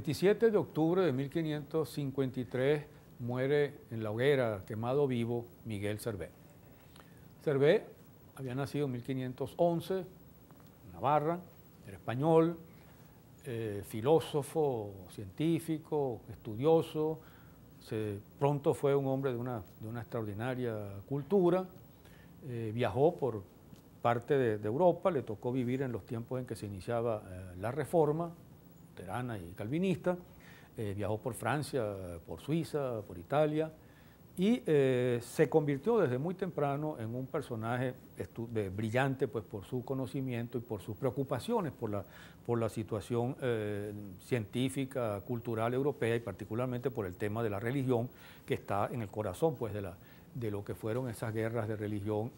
27 de octubre de 1553 muere en la hoguera, quemado vivo, Miguel Servet. Servet había nacido en 1511 en Navarra, era español, filósofo, científico, estudioso. Pronto fue un hombre de una extraordinaria cultura. Viajó por parte de Europa, le tocó vivir en los tiempos en que se iniciaba la Reforma luterana y calvinista. Viajó por Francia, por Suiza, por Italia, y se convirtió desde muy temprano en un personaje brillante, pues, por su conocimiento y por sus preocupaciones por la situación científica, cultural europea, y particularmente por el tema de la religión, que está en el corazón, pues, de lo que fueron esas guerras de religión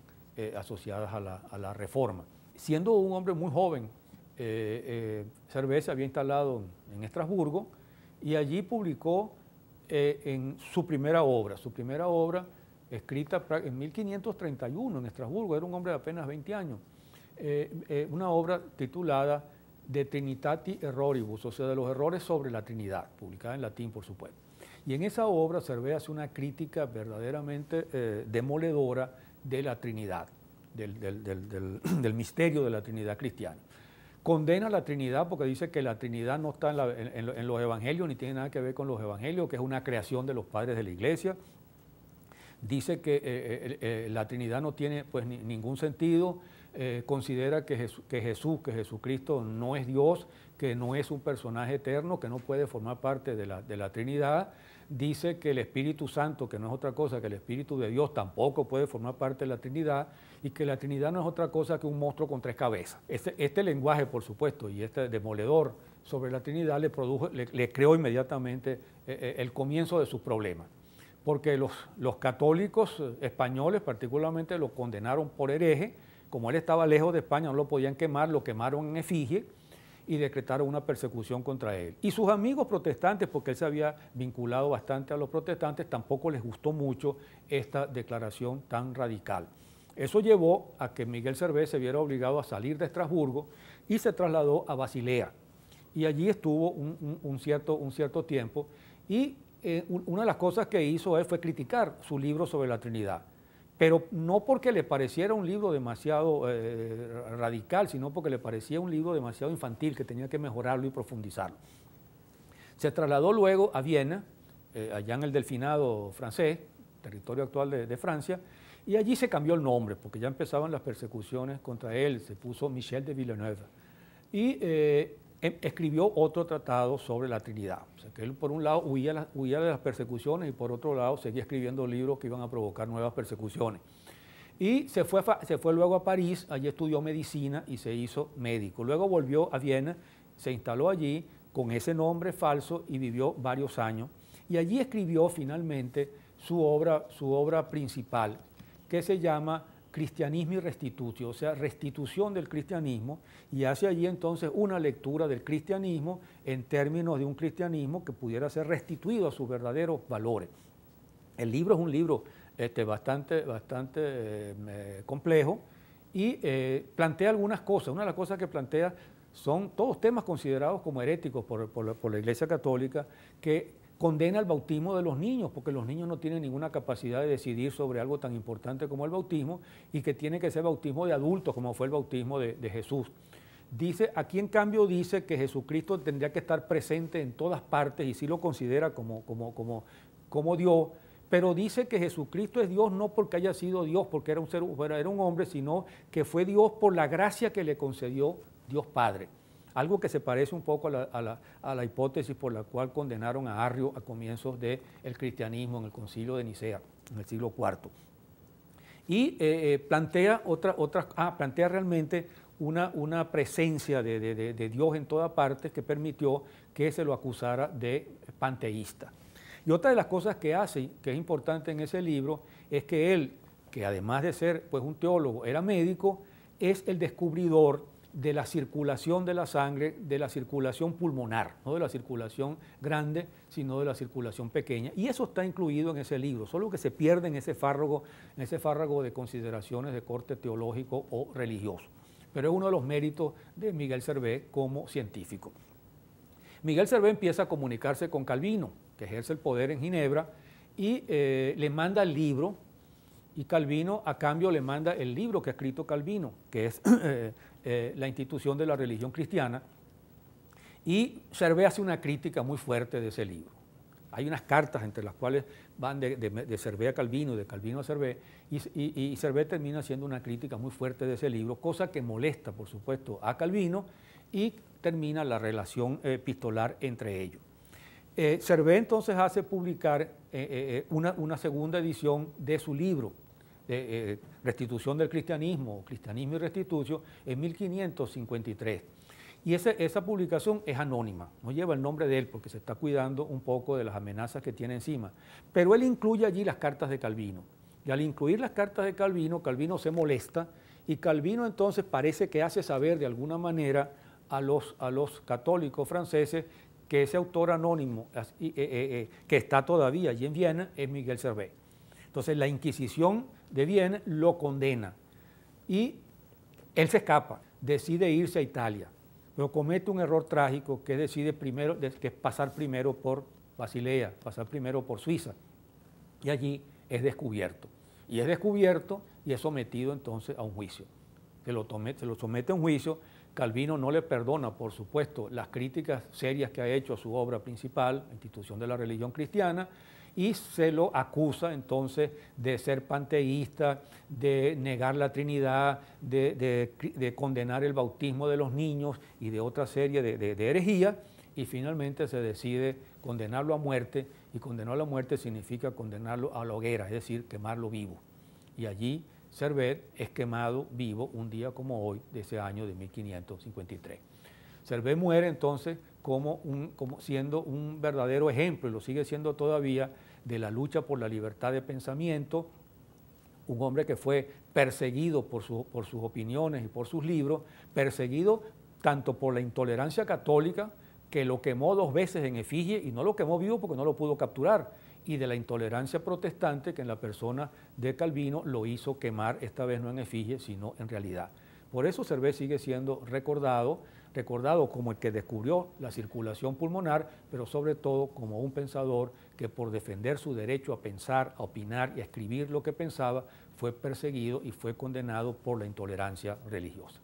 asociadas a la Reforma. Siendo un hombre muy joven, Servet se había instalado en Estrasburgo y allí publicó en su primera obra escrita en 1531 en Estrasburgo, era un hombre de apenas 20 años, una obra titulada De Trinitati Erroribus, o sea, de los errores sobre la Trinidad, publicada en latín, por supuesto. Y en esa obra Servet hace una crítica verdaderamente demoledora de la Trinidad, del misterio de la Trinidad cristiana. Condena la Trinidad porque dice que la Trinidad no está en los evangelios, ni tiene nada que ver con los evangelios, que es una creación de los padres de la Iglesia. Dice que la Trinidad no tiene, pues, ningún sentido. Considera que Jesucristo no es Dios, que no es un personaje eterno, que no puede formar parte de la Trinidad. Dice que el Espíritu Santo, que no es otra cosa que el Espíritu de Dios, tampoco puede formar parte de la Trinidad, y que la Trinidad no es otra cosa que un monstruo con 3 cabezas. Este lenguaje, por supuesto, y este demoledor sobre la Trinidad le creó inmediatamente el comienzo de sus problemas, porque los católicos españoles particularmente lo condenaron por hereje. Como él estaba lejos de España, no lo podían quemar, lo quemaron en efigie y decretaron una persecución contra él. Y sus amigos protestantes, porque él se había vinculado bastante a los protestantes, tampoco les gustó mucho esta declaración tan radical. Eso llevó a que Miguel Servet se viera obligado a salir de Estrasburgo y se trasladó a Basilea. Y allí estuvo un cierto tiempo, y una de las cosas que hizo él fue criticar su libro sobre la Trinidad, pero no porque le pareciera un libro demasiado radical, sino porque le parecía un libro demasiado infantil, que tenía que mejorarlo y profundizarlo. Se trasladó luego a Viena, allá en el Delfinado francés, territorio actual de Francia, y allí se cambió el nombre, porque ya empezaban las persecuciones contra él. Se puso Michel de Villeneuve, y escribió otro tratado sobre la Trinidad. O sea, que él, por un lado, huía de las persecuciones, y por otro lado seguía escribiendo libros que iban a provocar nuevas persecuciones. Y se fue luego a París, allí estudió medicina y se hizo médico. Luego volvió a Viena, se instaló allí con ese nombre falso y vivió varios años. Y allí escribió finalmente su obra principal, que se llama Cristianismo y Restitutio, o sea, restitución del cristianismo, y hace allí entonces una lectura del cristianismo en términos de un cristianismo que pudiera ser restituido a sus verdaderos valores. El libro es un libro bastante complejo, y plantea algunas cosas. Una de las cosas que plantea son todos temas considerados como heréticos por la Iglesia Católica, que condena el bautismo de los niños, porque los niños no tienen ninguna capacidad de decidir sobre algo tan importante como el bautismo, y que tiene que ser bautismo de adultos, como fue el bautismo de Jesús. Dice, aquí en cambio dice que Jesucristo tendría que estar presente en todas partes, y sí lo considera como Dios, pero dice que Jesucristo es Dios no porque haya sido Dios, porque era un hombre, sino que fue Dios por la gracia que le concedió Dios Padre. Algo que se parece un poco a la hipótesis por la cual condenaron a Arrio a comienzos del cristianismo en el Concilio de Nicea, en el siglo IV. Y plantea plantea realmente una presencia de Dios en toda parte, que permitió que se lo acusara de panteísta. Y otra de las cosas que hace, que es importante en ese libro, es que él, que además de ser, pues, un teólogo, era médico, es el descubridor de la circulación de la sangre, de la circulación pulmonar, no de la circulación grande, sino de la circulación pequeña. Y eso está incluido en ese libro, solo que se pierde en ese fárrago de consideraciones de corte teológico o religioso. Pero es uno de los méritos de Miguel Servet como científico. Miguel Servet empieza a comunicarse con Calvino, que ejerce el poder en Ginebra, y le manda el libro, y Calvino a cambio le manda el libro que ha escrito Calvino, que es La institución de la religión cristiana, y Servet hace una crítica muy fuerte de ese libro. Hay unas cartas entre las cuales van de Servet a Calvino y de Calvino a Servet, y Servet termina haciendo una crítica muy fuerte de ese libro, cosa que molesta, por supuesto, a Calvino, y termina la relación epistolar entre ellos. Servet entonces hace publicar una segunda edición de su libro, Restitución del Cristianismo, Cristianismo y Restitución, en 1553. Y esa publicación es anónima, no lleva el nombre de él porque se está cuidando un poco de las amenazas que tiene encima. Pero él incluye allí las cartas de Calvino. Y al incluir las cartas de Calvino, Calvino se molesta y Calvino entonces parece que hace saber de alguna manera a los católicos franceses que ese autor anónimo que está todavía allí en Viena es Miguel Servet. Entonces la Inquisición de Viena lo condena y él se escapa, decide irse a Italia, pero comete un error trágico que decide primero, que es pasar primero por Basilea, pasar primero por Suiza, y allí es descubierto. Y es descubierto y es sometido entonces a un juicio. Se lo somete a un juicio. Calvino no le perdona, por supuesto, las críticas serias que ha hecho a su obra principal, la institución de la religión cristiana, y se lo acusa entonces de ser panteísta, de negar la Trinidad, de condenar el bautismo de los niños y de otra serie de herejías, y finalmente se decide condenarlo a muerte, y condenarlo a muerte significa condenarlo a la hoguera, es decir, quemarlo vivo. Y allí Servet es quemado vivo un día como hoy de ese año de 1553. Servet muere entonces como siendo un verdadero ejemplo, y lo sigue siendo todavía, de la lucha por la libertad de pensamiento, un hombre que fue perseguido por sus opiniones y por sus libros, perseguido tanto por la intolerancia católica, que lo quemó 2 veces en efigie, y no lo quemó vivo porque no lo pudo capturar, y de la intolerancia protestante, que en la persona de Calvino lo hizo quemar, esta vez no en efigie, sino en realidad. Por eso Servet sigue siendo recordado como el que descubrió la circulación pulmonar, pero sobre todo como un pensador que por defender su derecho a pensar, a opinar y a escribir lo que pensaba, fue perseguido y fue condenado por la intolerancia religiosa.